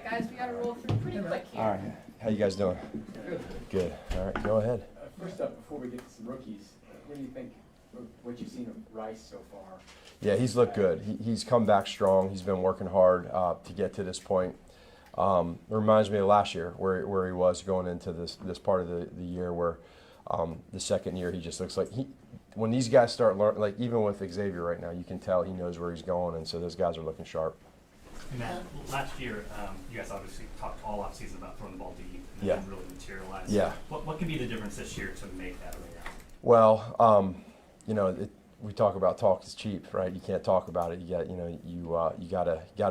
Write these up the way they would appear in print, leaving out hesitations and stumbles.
guys, we got to roll through pretty quick here. All right. How you guys doing? Good. All right, go ahead. First up, before we get to some rookies, what do you think of what you've seen of Rice so far? Yeah, he's looked good. He's come back strong. He's been working hard to get to this point. It reminds me of last year where he was going into this part of the year where the second year he just looks like when these guys start learning, like even with Xavier right now, you can tell he knows where he's going, and so those guys are looking sharp. And Matt, last year, you guys obviously talked all offseason about throwing the ball deep and Yeah. then really materialize. Yeah. What can be the difference this year to make that a reality? Well, we talk about talk is cheap, right? You can't talk about it. You gotta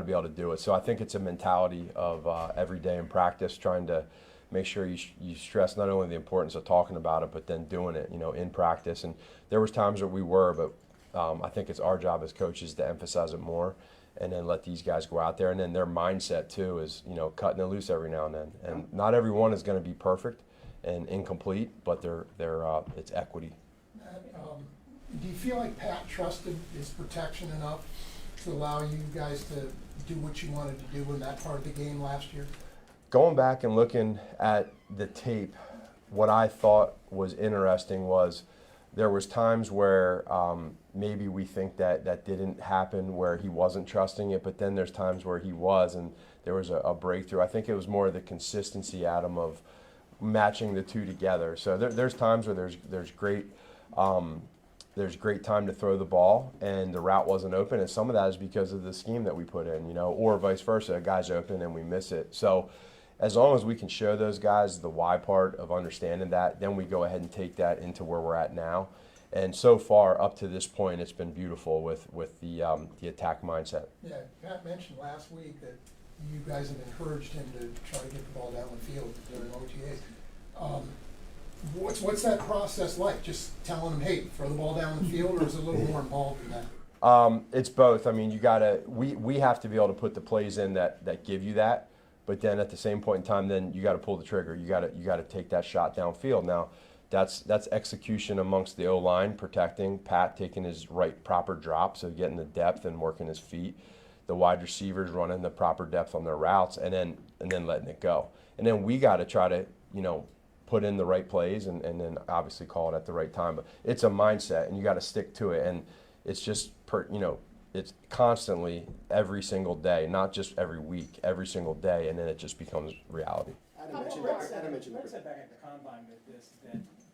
be able to do it. So I think it's a mentality of every day in practice, trying to make sure you stress not only the importance of talking about it, but then doing it, in practice. And there was times where we were, but I think it's our job as coaches to emphasize it more, and then let these guys go out there. And then their mindset too is, cutting it loose every now and then. And not everyone is going to be perfect and incomplete, but they're it's equity. Do you feel like Pat trusted his protection enough to allow you guys to do what you wanted to do in that part of the game last year? Going back and looking at the tape, what I thought was interesting was there was times where maybe we think that didn't happen, where he wasn't trusting it, but then there's times where he was, and there was a breakthrough. I think it was more the consistency, Adam, of matching the two together. So there's times where there's great time to throw the ball, and the route wasn't open, and some of that is because of the scheme that we put in, or vice versa. A guy's open and we miss it. So as long as we can show those guys the why part of understanding that, then we go ahead and take that into where we're at now. And so far, up to this point, it's been beautiful with the attack mindset. Yeah, Pat mentioned last week that you guys have encouraged him to try to get the ball down the field during OTAs. What's that process like? Just telling him, hey, throw the ball down the field, or is it a little more involved in that? It's both. I mean, we have to be able to put the plays in that give you that, but then at the same point in time, then you got to pull the trigger. You got to take that shot downfield. Now, that's execution amongst the O-line, protecting, Pat taking his proper drop, so getting the depth and working his feet. The wide receivers running the proper depth on their routes, and then letting it go. And then we got to try to put in the right plays and then obviously call it at the right time. But it's a mindset, and you got to stick to it. And it's just it's constantly every single day, not just every week, every single day, and then it just becomes reality. Brett said back at the combine with this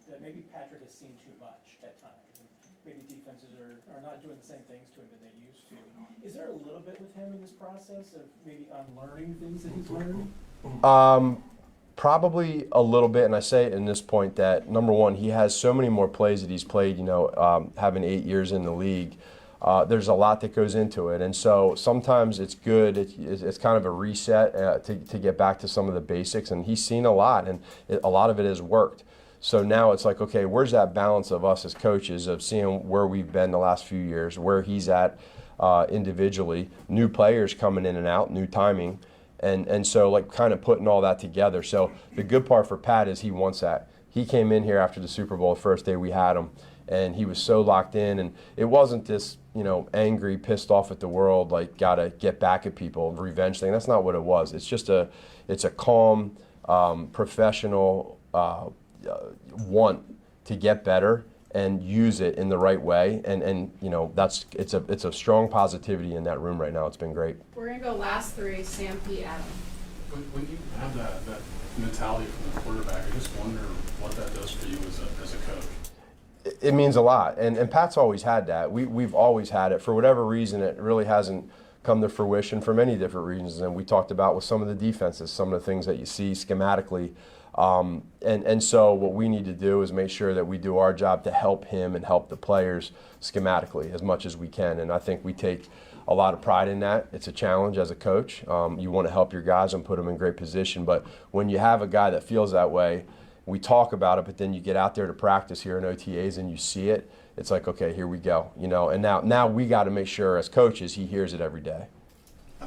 that maybe Patrick has seen too much at times. And maybe defenses are not doing the same things to him that they used to. Is there a little bit with him in this process of maybe unlearning things that he's learning? Probably a little bit, and I say it in this point that, number one, he has so many more plays that he's played, having 8 years in the league. There's a lot that goes into it, and so sometimes it's good. It's kind of a reset to get back to some of the basics, and he's seen a lot, and a lot of it has worked. So now it's like, okay, where's that balance of us as coaches of seeing where we've been the last few years, where he's at individually, new players coming in and out, new timing, and so like kind of putting all that together. So the good part for Pat is he wants that. He came in here after the Super Bowl, the first day we had him, and he was so locked in, and it wasn't this, angry, pissed off at the world, like gotta get back at people, revenge thing. That's not what it was. It's just it's a calm, professional want to get better and use it in the right way, and it's a strong positivity in that room right now. It's been great. We're gonna go last three. Sam, P, Adam. When you have that mentality from the quarterback, I just wonder what that does for you as a coach. It means a lot, and Pat's always had that. We've always had it. For whatever reason, it really hasn't come to fruition for many different reasons, and we talked about with some of the defenses, some of the things that you see schematically. And so what we need to do is make sure that we do our job to help him and help the players schematically as much as we can. And I think we take a lot of pride in that. It's a challenge as a coach. You want to help your guys and put them in great position. But when you have a guy that feels that way, we talk about it, but then you get out there to practice here in OTAs and you see it. It's like, okay, here we go. And now we got to make sure as coaches he hears it every day.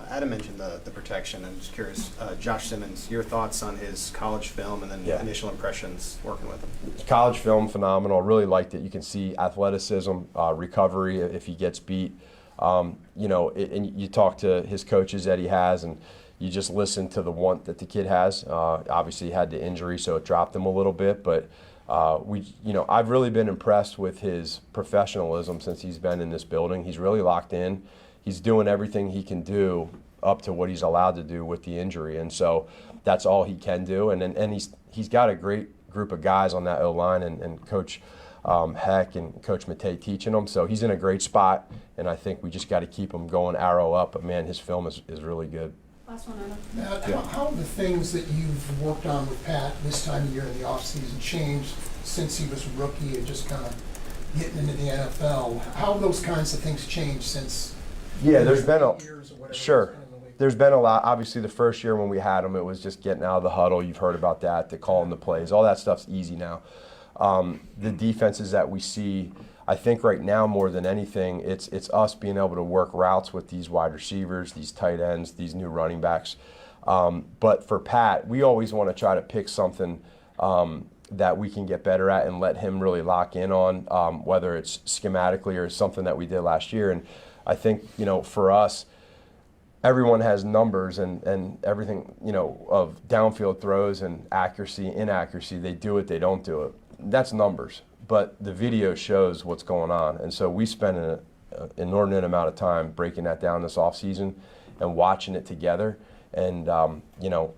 Adam mentioned the protection. I'm just curious, Josh Simmons, your thoughts on his college film and then initial impressions working with him? College film, phenomenal. Really liked it. You can see athleticism, recovery if he gets beat. And you talk to his coaches that he has, and you just listen to the want that the kid has. Obviously, he had the injury, so it dropped him a little bit, but I've really been impressed with his professionalism since he's been in this building. He's really locked in. He's doing everything he can do up to what he's allowed to do with the injury, and so that's all he can do. And he's got a great group of guys on that O-line, and Coach Heck and Coach Matt teaching him. So he's in a great spot, and I think we just got to keep him going arrow up. But man, his film is really good. Last one, Anna. Matt, Yeah. how have the things that you've worked on with Pat this time of year in the offseason changed since he was a rookie and just kind of getting into the NFL? How have those kinds of things changed since? Yeah, there's been a years or whatever sure. he's been in the league? There's been a lot. Obviously, the first year when we had him, it was just getting out of the huddle. You've heard about that, the calling the plays. All that stuff's easy now. The defenses that we see, I think right now more than anything, it's us being able to work routes with these wide receivers, these tight ends, these new running backs. But for Pat, we always want to try to pick something that we can get better at and let him really lock in on, whether it's schematically or something that we did last year. And I think, for us, everyone has numbers and everything, of downfield throws and accuracy, inaccuracy. They do it, they don't do it. That's numbers. But the video shows what's going on. And so we spent an inordinate amount of time breaking that down this offseason and watching it together. And,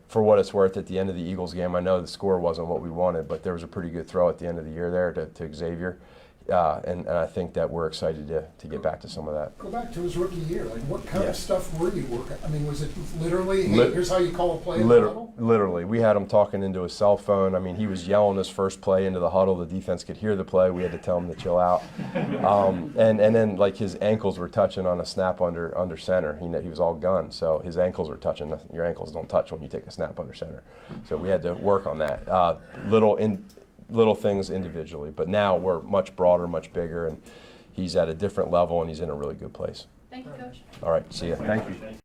for what it's worth, at the end of the Eagles game, I know the score wasn't what we wanted, but there was a pretty good throw at the end of the year there to Xavier. And I think that we're excited to get back to some of that. Go back to his rookie year. Like, what kind Yeah. of stuff were you working? I mean, was it literally, hey, Lit- here's how you call a play in the huddle? Literally. We had him talking into his cell phone. I mean, he was yelling his first play into the huddle. The defense could hear the play. We had to tell him to chill out. And then, like, his ankles were touching on a snap under center. He was all gun, so his ankles were touching. Your ankles don't touch when you take a snap under center. So we had to work on that. Little things individually, but now we're much broader, much bigger, and he's at a different level, and he's in a really good place. Thank you, Coach. All right, see ya. Thank you.